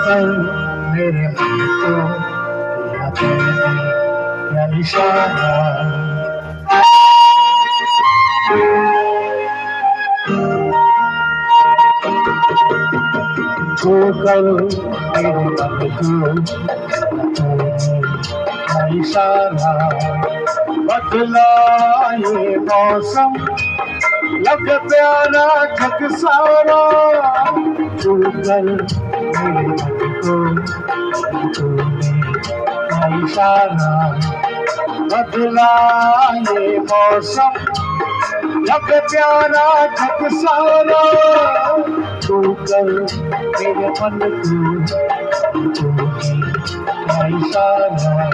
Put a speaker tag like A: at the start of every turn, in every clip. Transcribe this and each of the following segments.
A: कर मेरे मन को या कहने या इशारा। छू कर मेरे मन को या इशारा। बदला ये मौसम लग प्यारा जग सारा। छू कर मेरे मन को या इशारा। बदला ये मौसम लग प्यारा जग सारा। छू कर मेरे मन को या इशारा।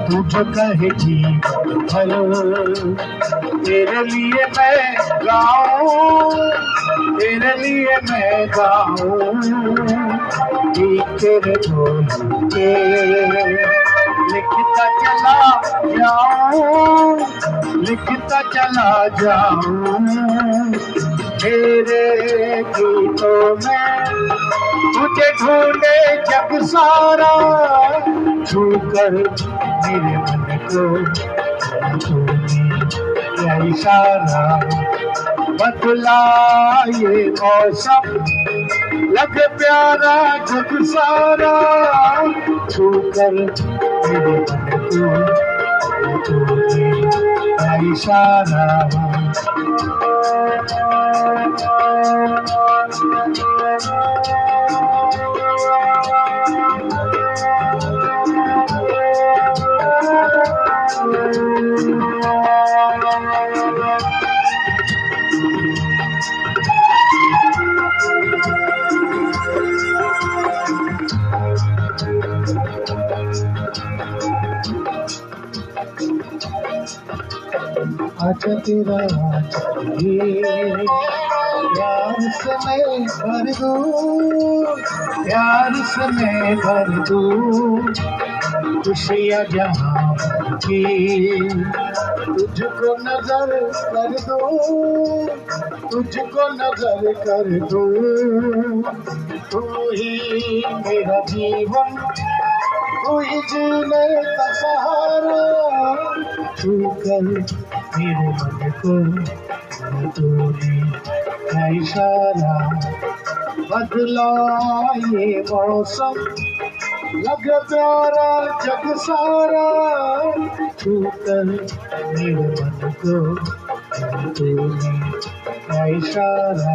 A: तुझ कहे जीवन तेरे लिए मैं गाऊं, तेरे लिए मैं गाऊं। तेरे बोल के लिखता चला जाऊं, लिखता चला जाऊं। तेरे गीतों में तुझे ढूंढे जग सारा। छू कर मेरे मन को या इशारा। बदला ये मौसम लग प्यारा जग सारा। छू कर मेरे मन को या इशारा। आजा तेरा प्यार से मैं भर दूं, प्यार से मैं भर दूं। खुशियाँ जहाँ की तुझको नजर कर दूं, तुझको नजर कर दूं। तू ही मेरा जीवन, तू ही जीने का सहारा। छू कर मेरे मन को तूने क्या इशारा। बदला ये मौसम लग प्यारा जग सारा। छू कर मेरे मन को तूने क्या इशारा।